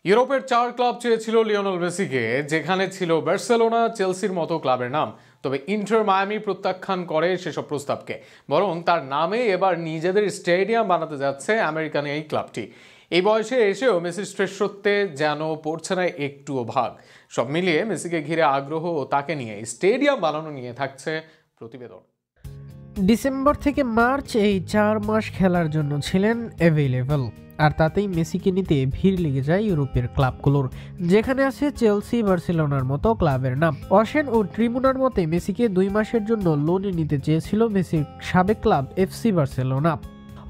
ইউরোপের 4 ক্লাব চেয়েছিল লিওনেল মেসিকে, যেখানে ছিল বার্সেলোনা, চেলসির মতো ক্লাবের নাম। তবে ইন্টার মায়ামি প্রত্যাখ্যান করে সেসব প্রস্তাবকে। বরং তার নামে এবার নিজেদের স্টেডিয়াম বানাতে যাচ্ছে আমেরিকান এই ক্লাবটি। এই বয়সে এসেও মেসির শ্রেষ্ঠত্বে যেন পড়ছে না একটুও ভাগ। সব মিলিয়ে মেসিকে ঘিরে আগ্রহ ও তাকে নিয়ে স্টেডিয়াম বানানো নিয়ে থাকছে প্রতিবেদন। ডিসেম্বর থেকে মার্চ এই 4 মাস খেলার জন্য ছিলেন অ্যাভেলেবল, আর তাতেই মেসিকে নিতে ভিড় লেগে যায় ইউরোপের ক্লাবগুলোর, যেখানে আছে চেলসি, বার্সেলোনার মতো ক্লাবের নাম। অশেন ও ট্রিবুনার মতে মেসিকে 2 মাসের জন্য লোনে নিতে চেয়েছিল মেসির সাবেক ক্লাব এফসি বার্সেলোনা।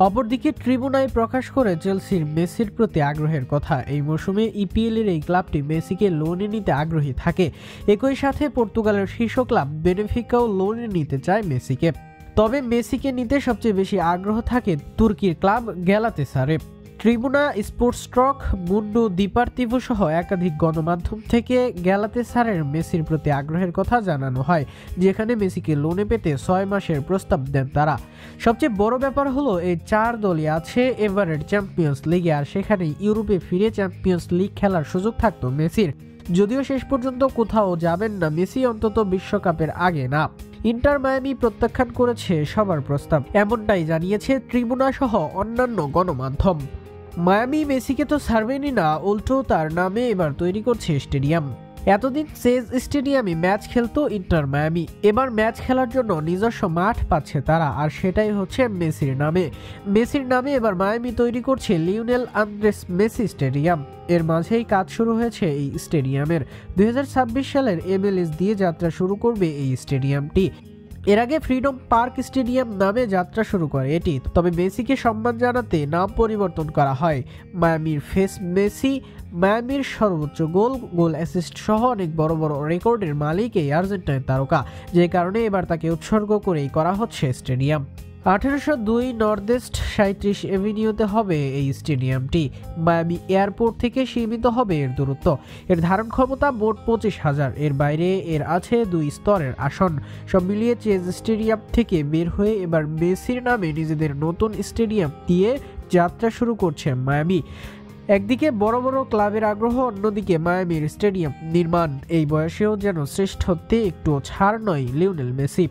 অপরদিকে ট্রিবুনায় প্রকাশ করে চেলসির মেসির প্রতি আগ্রহের কথা। এই মৌসুমে ইপিএল-এর এই ক্লাবটি মেসিকে লোনে নিতে আগ্রহী থাকে। একই সাথে পর্তুগালের শীর্ষ ক্লাব বেনেফিকাও লোনে নিতে চায় মেসিকে। তবে মেসিকে নিতে সবচেয়ে বেশি আগ্রহ থাকে তুর্কির ক্লাব গ্যালাতাসারে। ট্রিবুনা, স্পোর্টস্ট্রক, মুন্ডো ডিপার্টিভো সহ একাধিক গণমাধ্যম থেকে গ্যালাতাসারের মেসির প্রতি আগ্রহের কথা জানানো হয়, যেখানে মেসিকে লোনে পেতে 6 মাসের প্রস্তাব দেন তারা। সবচেয়ে বড় ব্যাপার হলো এই 4 দলই আছে এবারের চ্যাম্পিয়ন্স লিগে, আর সেখানে ইউরোপে ফিরে চ্যাম্পিয়ন্স লিগ খেলার সুযোগ থাকতো মেসির। যদিও শেষ পর্যন্ত কোথাও যাবেন না মেসি, অন্তত বিশ্বকাপের আগে না। ইন্টার মায়ামি প্রত্যাখ্যান করেছে সবার প্রস্তাব, এমনটাই জানিয়েছে ট্রিবুনা সহ অন্যান্য গণমাধ্যম। মায়ামি মেসিকে তো ছাড়বেনই না, উল্টো তার নামে এবার তৈরি করছে স্টেডিয়াম। এতদিন সেজ স্টেডিয়ামে ম্যাচ খেলতো ইন্টার মায়ামি, এবার ম্যাচ খেলার জন্য নিজস্ব মাঠ পাচ্ছে তারা, আর সেটাই হচ্ছে মেসির নামে। মেসির নামে এবার মায়ামি তৈরি করছে লিওনেল আন্দ্রেস মেসি স্টেডিয়াম। এর মাঝেই কাজ শুরু হয়েছে এই স্টেডিয়ামের। 2026 সালের MLS দিয়ে যাত্রা শুরু করবে এই স্টেডিয়ামটি। এর আগে ফ্রিডম পার্ক স্টেডিয়াম নামে যাত্রা শুরু করে এটি। তবে মেসিকে সম্মান জানাতে নাম পরিবর্তন করা হয়। মায়ামির ফেস মেসি, মায়ামির সর্বোচ্চ গোল অ্যাসিস্ট সহ অনেক বড় বড় রেকর্ডের মালিক এই আর্জেন্টাইন তারকা, যে কারণে এবার তাকে উৎসর্গ করেই করা হচ্ছে স্টেডিয়াম। 1802 নর্থওয়েস্ট 37 এভিনিউতে হবে এই স্টেডিয়ামটি। মায়ামি এয়ারপোর্ট থেকে সীমিত হবে এর দূরত্ব। এর ধারণ ক্ষমতা মোট 25,000। এর বাইরে এর আছে 2 স্তরের আসন। সব মিলিয়ে চেজ স্টেডিয়াম থেকে বের হয়ে এবার মেসির নামে নিজেদের নতুন স্টেডিয়াম দিয়ে যাত্রা শুরু করছে মায়ামি। একদিকে বড় বড় ক্লাবের আগ্রহ, অন্যদিকে মায়ামির স্টেডিয়াম নির্মাণ। এই বয়সেও যেন শ্রেষ্ঠত্বে একটুও ছাড় নয় লিওনেল মেসি।